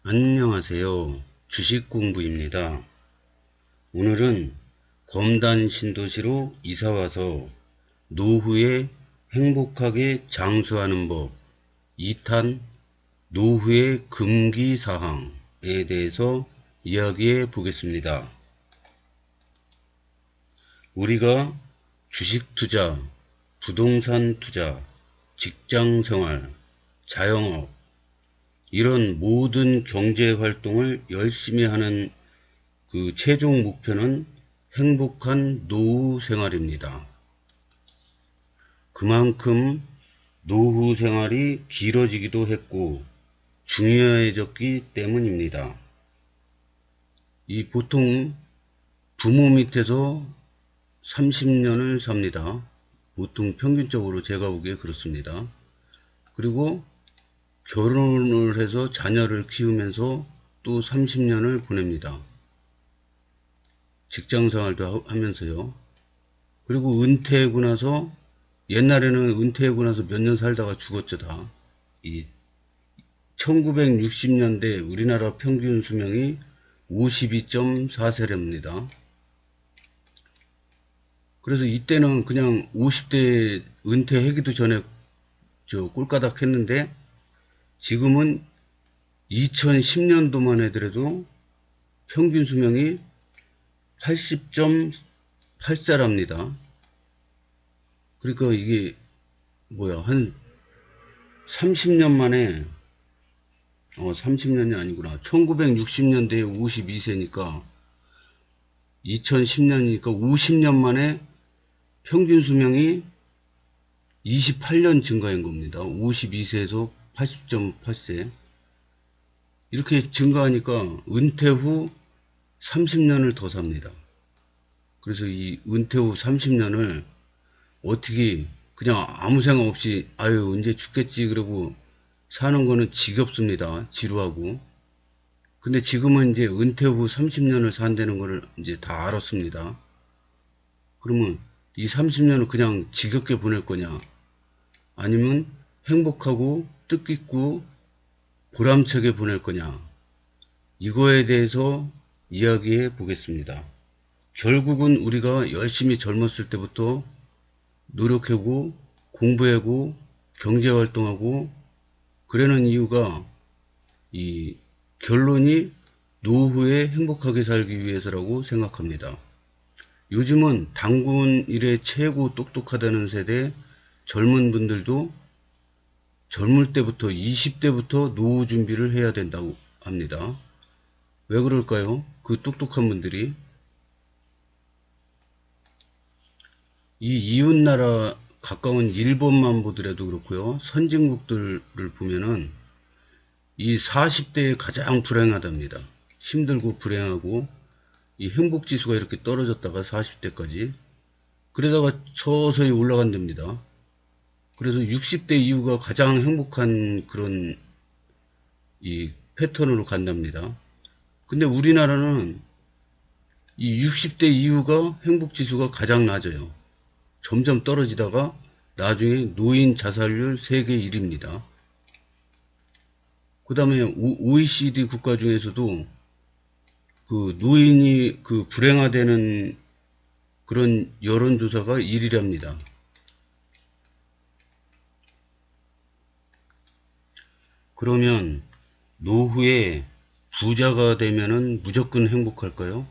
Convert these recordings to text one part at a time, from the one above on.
안녕하세요. 주식공부입니다. 오늘은 검단 신도시로 이사와서 노후에 행복하게 장수하는 법 2탄 노후의 금기사항에 대해서 이야기해 보겠습니다. 우리가 주식투자, 부동산 투자, 직장생활, 자영업 이런 모든 경제활동을 열심히 하는 그 최종 목표는 행복한 노후 생활입니다. 그만큼 노후 생활이 길어지기도 했고 중요해졌기 때문입니다. 이 보통 부모 밑에서 30년을 삽니다. 보통 평균적으로 제가 보기에 그렇습니다. 그리고 결혼을 해서 자녀를 키우면서 또 30년을 보냅니다. 직장생활도 하면서요. 그리고 은퇴하고 나서 옛날에는 은퇴하고 나서 몇 년 살다가 죽었죠 다. 이 1960년대 우리나라 평균 수명이 52.4세랍니다. 그래서 이때는 그냥 50대 은퇴하기도 전에 꼴까닥 했는데 지금은 2010년도만 해더라도 평균 수명이 80.8세랍니다. 그러니까 이게 한 30년 만에 30년이 아니구나. 1960년대에 52세니까 2010년이니까 50년 만에 평균 수명이 28년 증가한 겁니다. 52세에서 80.8세. 이렇게 증가하니까 은퇴 후 30년을 더 삽니다. 그래서 이 은퇴 후 30년을 어떻게 그냥 아무 생각 없이 아유 언제 죽겠지 그러고 사는 거는 지겹습니다. 지루하고. 근데 지금은 이제 은퇴 후 30년을 산다는 거를 이제 다 알았습니다. 그러면 이 30년을 그냥 지겹게 보낼 거냐 아니면 행복하고 뜻깊고 보람차게 보낼 거냐 이거에 대해서 이야기해 보겠습니다. 결국은 우리가 열심히 젊었을 때부터 노력하고 공부하고 경제활동하고 그러는 이유가 이 결론이 노후에 행복하게 살기 위해서라고 생각합니다. 요즘은 단군 일에 최고 똑똑하다는 세대 젊은 분들도 젊을 때부터 20대부터 노후 준비를 해야 된다고 합니다. 왜 그럴까요? 그 똑똑한 분들이 이 이웃나라 가까운 일본만 보더라도 그렇고요. 선진국들을 보면은 이 40대에 가장 불행하답니다. 힘들고 불행하고 이 행복지수가 이렇게 떨어졌다가 40대까지 그러다가 서서히 올라간답니다. 그래서 60대 이후가 가장 행복한 그런 이 패턴으로 간답니다. 근데 우리나라는 이 60대 이후가 행복지수가 가장 낮아요. 점점 떨어지다가 나중에 노인 자살률 세계 1위입니다. 그 다음에 OECD 국가 중에서도 그 노인이 그 불행화되는 그런 여론조사가 1위랍니다. 그러면 노후에 부자가 되면은 무조건 행복할까요?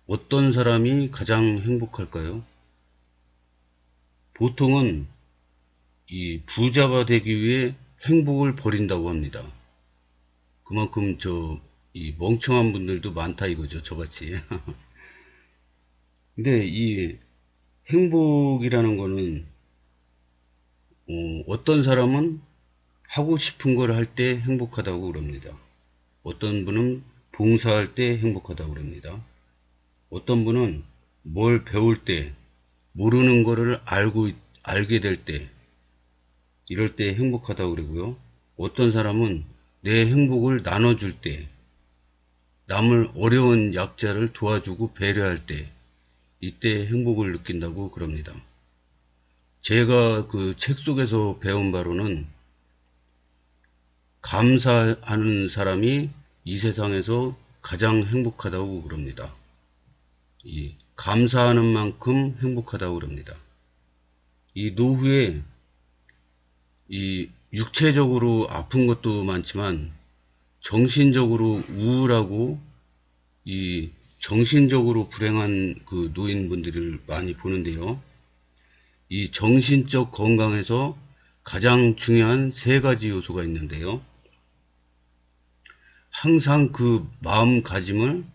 어떤 사람이 가장 행복할까요? 보통은 이 부자가 되기 위해 행복을 버린다고 합니다. 그만큼 이 멍청한 분들도 많다 이거죠, 저같이. 근데 이 행복이라는 거는 어떤 사람은 하고 싶은 걸 할 때 행복하다고 그럽니다. 어떤 분은 봉사할 때 행복하다고 그럽니다. 어떤 분은 뭘 배울 때 모르는 거를 알게 될 때 이럴 때 행복하다고 그러고요. 어떤 사람은 내 행복을 나눠줄 때 남을 어려운 약자를 도와주고 배려할 때 이때 행복을 느낀다고 그럽니다. 제가 그 책 속에서 배운 바로는 감사하는 사람이 이 세상에서 가장 행복하다고 그럽니다. 이 감사하는 만큼 행복하다고 그럽니다. 이 노후에 이 육체적으로 아픈 것도 많지만 정신적으로 우울하고 이 정신적으로 불행한 그 노인분들을 많이 보는데요. 이 정신적 건강에서 가장 중요한 세 가지 요소가 있는데요. 항상 그 마음가짐을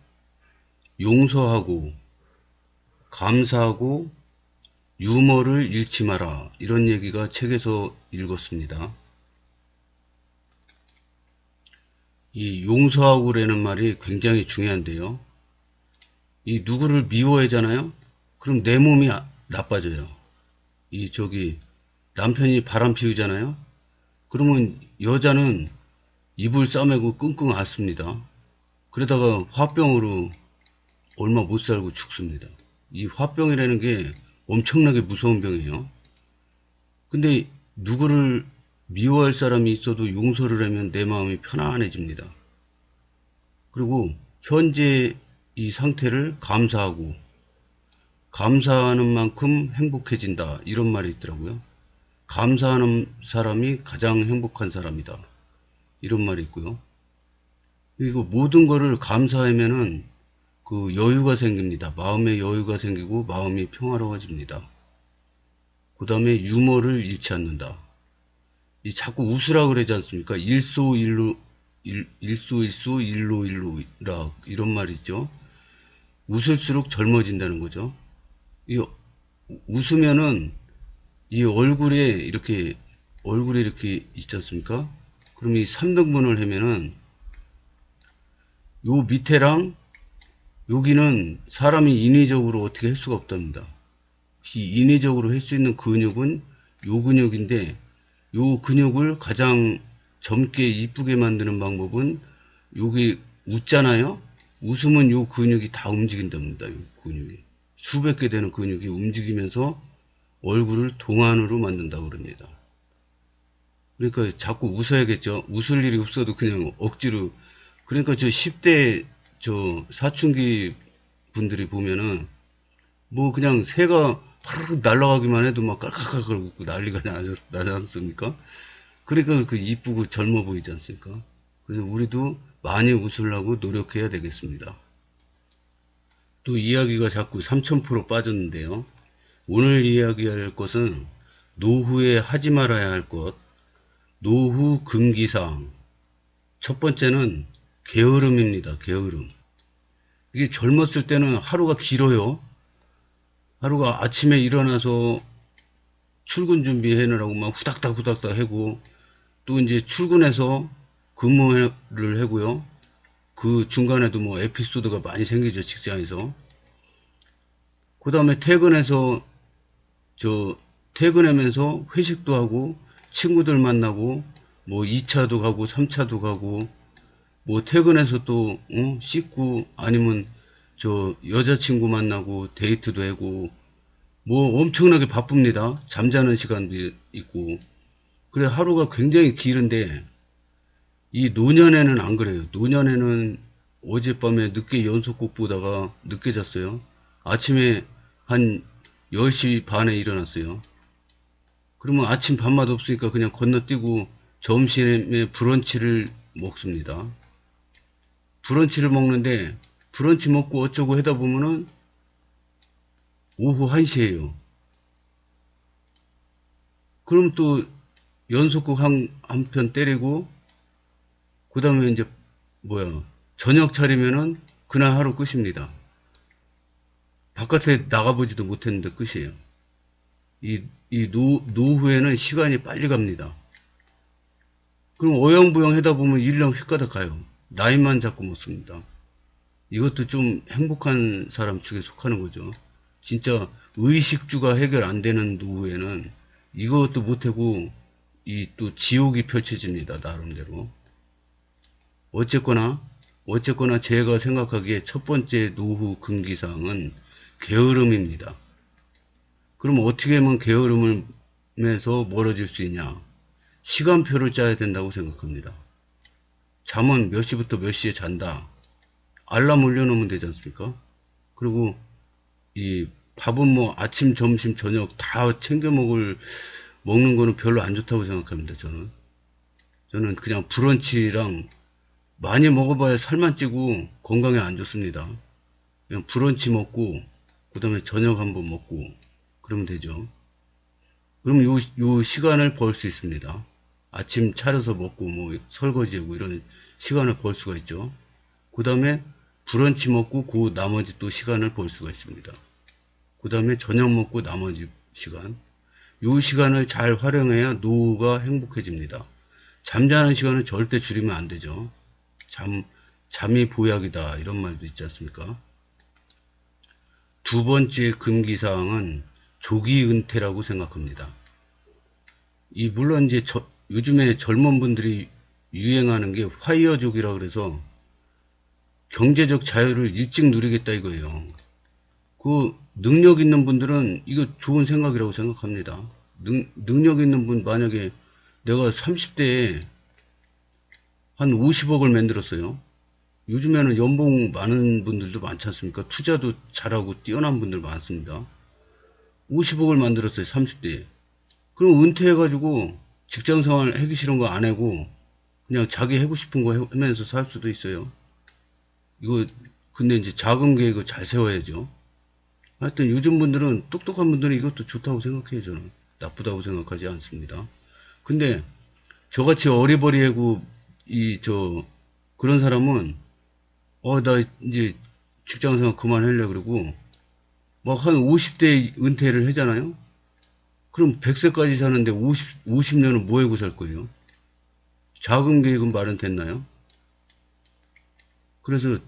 용서하고 감사하고 유머를 잃지 마라, 이런 얘기가 책에서 읽었습니다. 이 용서하고라는 말이 굉장히 중요한데요. 이 누구를 미워하잖아요. 그럼 내 몸이 나빠져요. 이 남편이 바람 피우잖아요. 그러면 여자는 이불 싸매고 끙끙 앓습니다. 그러다가 화병으로 얼마 못 살고 죽습니다. 이 화병이라는 게 엄청나게 무서운 병이에요. 근데 누구를 미워할 사람이 있어도 용서를 하면 내 마음이 편안해집니다. 그리고 현재 이 상태를 감사하고 감사하는 만큼 행복해진다, 이런 말이 있더라고요. 감사하는 사람이 가장 행복한 사람이다, 이런 말이 있고요. 그리고 모든 거를 감사하면은 그 여유가 생깁니다. 마음의 여유가 생기고 마음이 평화로워집니다. 그 다음에 유머를 잃지 않는다. 이 자꾸 웃으라 그러지 않습니까? 일소일로, 일소일소 일로일로라, 이런 말이 있죠. 웃을수록 젊어진다는 거죠. 이 웃으면은 이 얼굴에 이렇게 있지 않습니까? 그럼 이 3등분을 하면은 요 밑에랑 여기는 사람이 인위적으로 어떻게 할 수가 없답니다. 인위적으로 할 수 있는 근육은 요 근육인데, 요 근육을 가장 젊게 이쁘게 만드는 방법은, 여기 웃잖아요. 웃으면 요 근육이 다 움직인답니다. 요 근육이 수백 개 되는 근육이 움직이면서 얼굴을 동안으로 만든다고 그럽니다. 그러니까 자꾸 웃어야겠죠. 웃을 일이 없어도 그냥 억지로. 그러니까 저 10대 저 사춘기 분들이 보면은 뭐 그냥 새가 파르르 날아가기만 해도 막 깔깔깔깔 웃고 난리가 나지 않습니까? 그러니까 그 이쁘고 젊어 보이지 않습니까? 그래서 우리도 많이 웃으려고 노력해야 되겠습니다. 또 이야기가 자꾸 3000% 빠졌는데요. 오늘 이야기할 것은 노후에 하지 말아야 할 것, 노후 금기사항. 첫 번째는 게으름입니다. 게으름. 이게 젊었을 때는 하루가 길어요. 하루가 아침에 일어나서 출근 준비해느라고 막 후닥닥 후닥닥 하고, 또 이제 출근해서 근무를 하고요. 그 중간에도 뭐 에피소드가 많이 생기죠, 직장에서. 그 다음에 퇴근하면서 회식도 하고, 친구들 만나고, 뭐 2차도 가고, 3차도 가고, 뭐 퇴근해서 또, 씻고, 아니면 여자친구 만나고, 데이트도 하고, 뭐 엄청나게 바쁩니다. 잠자는 시간도 있고. 그래, 하루가 굉장히 길은데, 이 노년에는 안 그래요. 노년에는 어젯밤에 늦게 연속곡 보다가 늦게 잤어요. 아침에 한 10시 반에 일어났어요. 그러면 아침 밥맛 없으니까 그냥 건너뛰고 점심에 브런치를 먹습니다. 브런치를 먹는데, 브런치 먹고 어쩌고 하다 보면은 오후 1시에요. 그럼 또 연속곡 한 편 때리고, 그 다음에 이제 저녁 차리면은 그날 하루 끝입니다. 바깥에 나가보지도 못했는데 끝이에요. 노후에는 시간이 빨리 갑니다. 그럼 어영부영 하다 보면 1년 휙가닥 가요. 나이만 자꾸 먹습니다. 이것도 좀 행복한 사람 축에 속하는 거죠. 진짜 의식주가 해결 안 되는 노후에는 이것도 못하고 또 지옥이 펼쳐집니다. 나름대로. 어쨌거나 제가 생각하기에 첫 번째 노후 금기사항은 게으름입니다. 그럼 어떻게 하면 게으름에서 멀어질 수 있냐? 시간표를 짜야 된다고 생각합니다. 잠은 몇 시부터 몇 시에 잔다. 알람 올려놓으면 되지 않습니까? 그리고 이 밥은 뭐 아침, 점심, 저녁 다 챙겨 먹는 거는 별로 안 좋다고 생각합니다. 저는 그냥 브런치랑 많이 먹어봐야 살만 찌고 건강에 안 좋습니다. 그냥 브런치 먹고 그 다음에 저녁 한번 먹고 그러면 되죠. 그럼 요 시간을 벌 수 있습니다. 아침 차려서 먹고 뭐 설거지하고 이런 시간을 벌 수가 있죠. 그 다음에 브런치 먹고 그 나머지 또 시간을 벌 수가 있습니다. 그 다음에 저녁 먹고 나머지 시간. 요 시간을 잘 활용해야 노후가 행복해집니다. 잠자는 시간은 절대 줄이면 안 되죠. 잠이 보약이다 이런 말도 있지 않습니까? 두 번째 금기사항은 조기 은퇴라고 생각합니다. 물론 이제 요즘에 젊은 분들이 유행하는 게 화이어족이라 그래서 경제적 자유를 일찍 누리겠다 이거예요. 그 능력 있는 분들은 이거 좋은 생각이라고 생각합니다. 능력 있는 분 만약에 내가 30대에 한 50억을 만들었어요. 요즘에는 연봉 많은 분들도 많지 않습니까? 투자도 잘하고 뛰어난 분들 많습니다. 50억을 만들었어요. 30대에. 그럼 은퇴해가지고 직장생활 하기 싫은 거 안 하고 그냥 자기 하고 싶은 거 하면서 살 수도 있어요. 이거 근데 이제 자금 계획을 잘 세워야죠. 하여튼 요즘 분들은 똑똑한 분들은 이것도 좋다고 생각해요. 저는 나쁘다고 생각하지 않습니다. 근데 저같이 어리버리하고 그런 사람은 나 이제 직장생활 그만하려고 그러고 막 한 50대 은퇴를 하잖아요. 그럼 100세까지 사는데 50년은 뭐 하고 살 거예요? 자금 계획은 마련됐나요? 그래서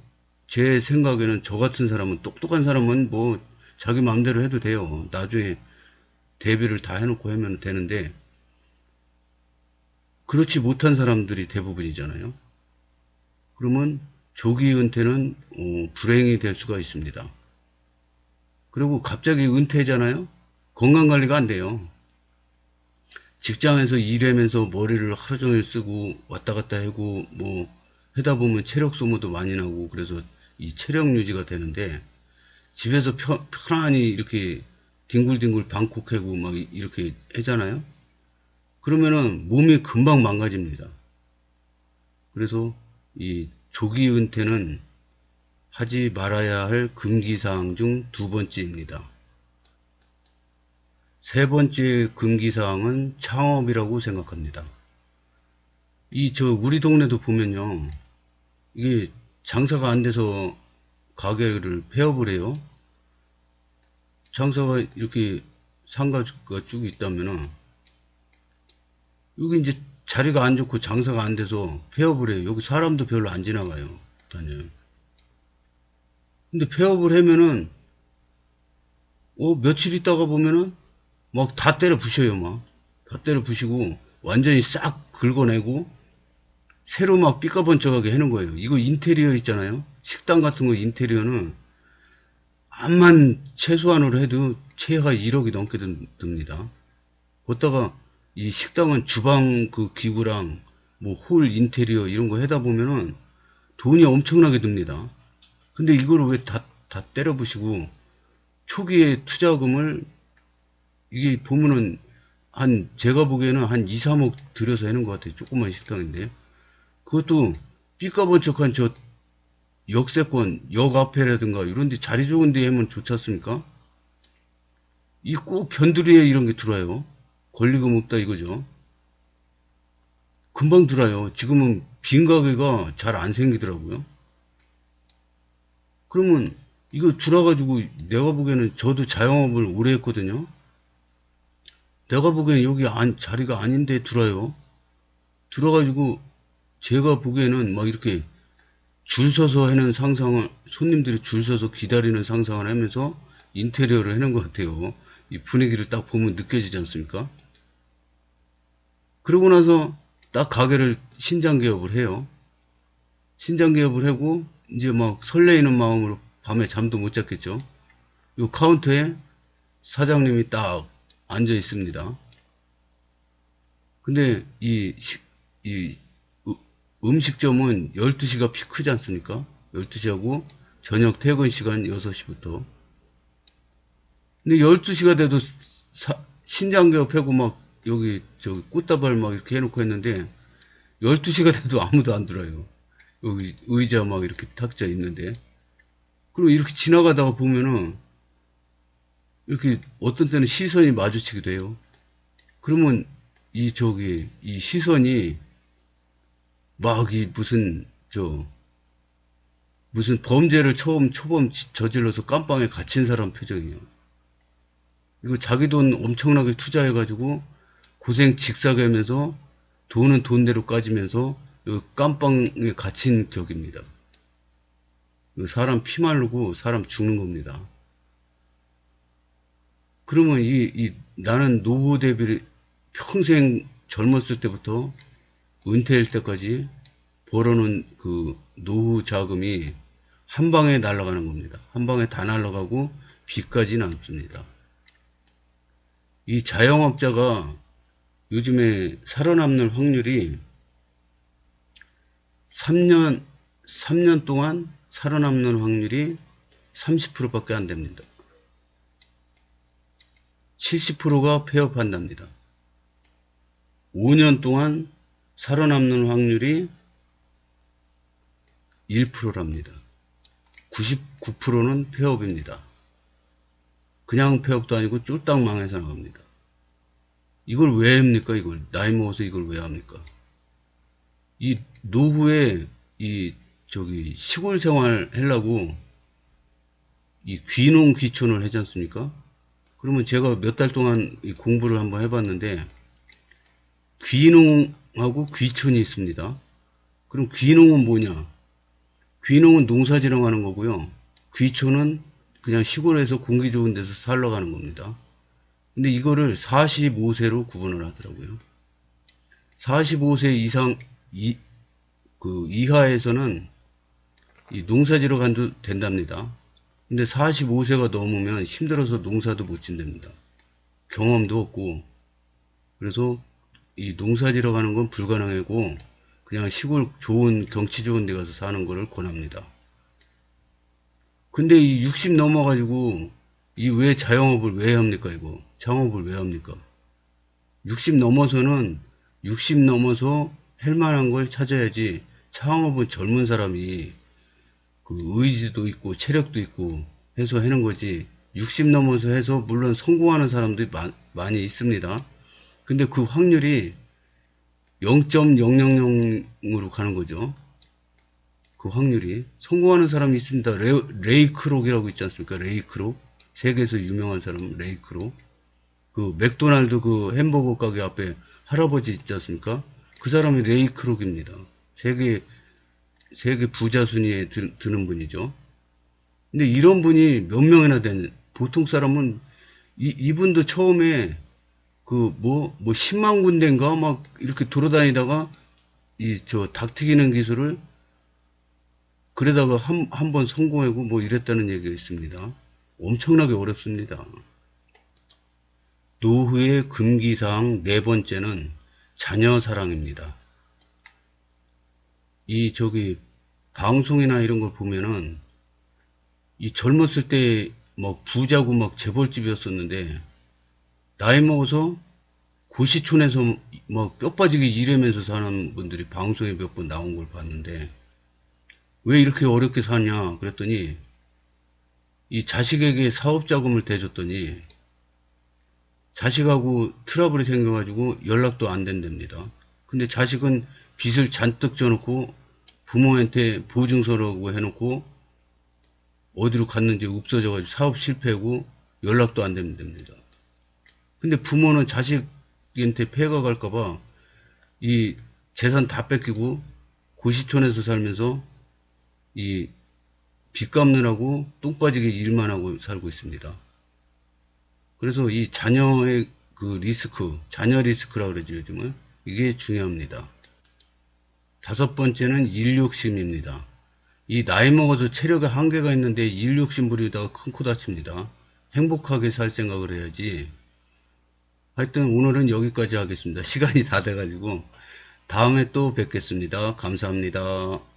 제 생각에는 저 같은 사람은 똑똑한 사람은 뭐 자기 마음대로 해도 돼요. 나중에 대비를 다 해놓고 하면 되는데 그렇지 못한 사람들이 대부분이잖아요. 그러면 조기 은퇴는 불행이 될 수가 있습니다. 그리고 갑자기 은퇴잖아요. 건강관리가 안 돼요. 직장에서 일하면서 머리를 하루 종일 쓰고 왔다 갔다 하고 뭐 하다 보면 체력 소모도 많이 나고 그래서 이 체력 유지가 되는데 집에서 편안히 이렇게 뒹굴뒹굴 방콕하고 막 이렇게 하잖아요. 그러면은 몸이 금방 망가집니다. 그래서 이 조기 은퇴는 하지 말아야 할 금기사항 중 두 번째입니다. 세 번째 금기사항은 창업이라고 생각합니다. 우리 동네도 보면요. 이게 장사가 안 돼서 가게를 폐업을 해요. 장사가 이렇게 상가가 쭉 있다면은, 여기 이제 자리가 안 좋고 장사가 안 돼서 폐업을 해요. 여기 사람도 별로 안 지나가요. 다녀요. 근데 폐업을 하면은, 며칠 있다가 보면은, 막 다 때려 부셔요, 막. 다 때려 부시고, 완전히 싹 긁어내고, 새로 막 삐까번쩍하게 해놓은 거예요. 이거 인테리어 있잖아요. 식당 같은 거 인테리어는 암만 최소한으로 해도 최하 1억이 넘게 듭니다. 거기다가 이 식당은 주방 그 기구랑 뭐 홀 인테리어 이런 거 하다 보면은 돈이 엄청나게 듭니다. 근데 이거를 왜 다 때려부시고 초기에 투자금을 이게 보면은 제가 보기에는 한 2, 3억 들여서 하는 것 같아요. 조그만 식당인데. 그것도 삐까번쩍한 역세권, 역 앞에라든가 이런 데 자리 좋은 데 하면 좋지 않습니까? 이 꼭 변두리에 이런 게 들어와요. 권리금 없다 이거죠. 금방 들어와요. 지금은 빈 가게가 잘 안 생기더라고요. 그러면 이거 들어와가지고 내가 보기에는 저도 자영업을 오래 했거든요. 내가 보기에는 여기 자리가 아닌데 들어와요. 들어가지고 제가 보기에는 막 이렇게 줄 서서 하는 상상을, 손님들이 줄 서서 기다리는 상상을 하면서 인테리어를 해놓은 것 같아요. 이 분위기를 딱 보면 느껴지지 않습니까? 그러고 나서 딱 가게를 신장 개업을 해요. 신장 개업을 하고 이제 막 설레이는 마음으로 밤에 잠도 못 잤겠죠. 요 카운터에 사장님이 딱 앉아 있습니다. 근데 이 음식점은 12시가 피크지 않습니까? 12시하고 저녁 퇴근 시간 6시부터. 근데 12시가 돼도 신장개업 해고 막 여기 저기 꽃다발 막 이렇게 해놓고 했는데 12시가 돼도 아무도 안 들어요. 여기 의자 막 이렇게 탁자 있는데. 그리고 이렇게 지나가다가 보면은 이렇게 어떤 때는 시선이 마주치기도 해요. 그러면 이 시선이 막 이 무슨 범죄를 초범 저질러서 깜빵에 갇힌 사람 표정이에요. 이거 자기 돈 엄청나게 투자해가지고 고생 직사하면서 돈은 돈대로 까지면서 깜빵에 갇힌 격입니다. 사람 피 마르고 사람 죽는 겁니다. 그러면 나는 노후 대비를 평생 젊었을 때부터 은퇴할 때까지 벌어놓은 그 노후 자금이 한 방에 날아가는 겁니다. 한 방에 다 날아가고 빚까지 남습니다. 이 자영업자가 요즘에 살아남는 확률이 3년 동안 살아남는 확률이 30%밖에 안 됩니다. 70%가 폐업한답니다. 5년 동안 살아남는 확률이 1%랍니다. 99%는 폐업입니다. 그냥 폐업도 아니고 쫄딱 망해서 나갑니다. 이걸 왜 합니까? 이걸 나이 먹어서 이걸 왜 합니까? 이 노후에 시골 생활 하려고 이 귀농 귀촌을 하지 않습니까? 그러면 제가 몇 달 동안 공부를 한번 해봤는데 귀농하고 귀촌이 있습니다. 그럼 귀농은 뭐냐? 귀농은 농사지러 가는 거고요. 귀촌은 그냥 시골에서 공기 좋은 데서 살러 가는 겁니다. 근데 이거를 45세로 구분을 하더라고요. 45세 이상, 이하에서는 농사지러 가도 된답니다. 근데 45세가 넘으면 힘들어서 농사도 못 짓답니다. 경험도 없고. 그래서 이 농사지러 가는 건 불가능하고 그냥 시골 경치 좋은 데 가서 사는 거를 권합니다. 근데 이 60 넘어가지고 왜 자영업을 왜 합니까? 이거 창업을 왜 합니까? 60 넘어서는 60 넘어서 할 만한 걸 찾아야지. 창업은 젊은 사람이 그 의지도 있고 체력도 있고 해서 하는 거지. 60 넘어서 해서 물론 성공하는 사람들이 많이 있습니다. 근데 그 확률이 0.000으로 가는 거죠. 그 확률이. 성공하는 사람이 있습니다. 레이 크록이라고 있지 않습니까? 레이 크록. 세계에서 유명한 사람 레이 크록. 그 맥도날드 그 햄버거 가게 앞에 할아버지 있지 않습니까? 그 사람이 레이 크록입니다. 세계 부자 순위에 드는 분이죠. 근데 이런 분이 몇 명이나 되는, 보통 사람은 이분도 처음에 10만 군데인가 막 이렇게 돌아다니다가 닭 튀기는 기술을 그러다가 한 번 성공하고 뭐 이랬다는 얘기가 있습니다. 엄청나게 어렵습니다. 노후의 금기사항 네 번째는 자녀 사랑입니다. 방송이나 이런 걸 보면은 젊었을 때 막 부자고 막 재벌집이었었는데 나이 먹어서 고시촌에서 막 뼈 빠지게 일하면서 사는 분들이 방송에 몇 번 나온 걸 봤는데 왜 이렇게 어렵게 사냐 그랬더니 이 자식에게 사업자금을 대줬더니 자식하고 트러블이 생겨가지고 연락도 안 된답니다. 근데 자식은 빚을 잔뜩 져놓고 부모한테 보증서라고 해놓고 어디로 갔는지 없어져가지고 사업 실패하고 연락도 안 됩니다. 근데 부모는 자식한테 폐가 갈까봐 이 재산 다 뺏기고 고시촌에서 살면서 이 빚 갚느라고 똥 빠지게 일만 하고 살고 있습니다. 그래서 이 자녀의 자녀 리스크라고 그러죠, 요즘은. 이게 중요합니다. 다섯 번째는 일욕심입니다. 이 나이 먹어서 체력에 한계가 있는데 일욕심 부리다가 큰 코 다칩니다. 행복하게 살 생각을 해야지. 하여튼 오늘은 여기까지 하겠습니다. 시간이 다 돼가지고 다음에 또 뵙겠습니다. 감사합니다.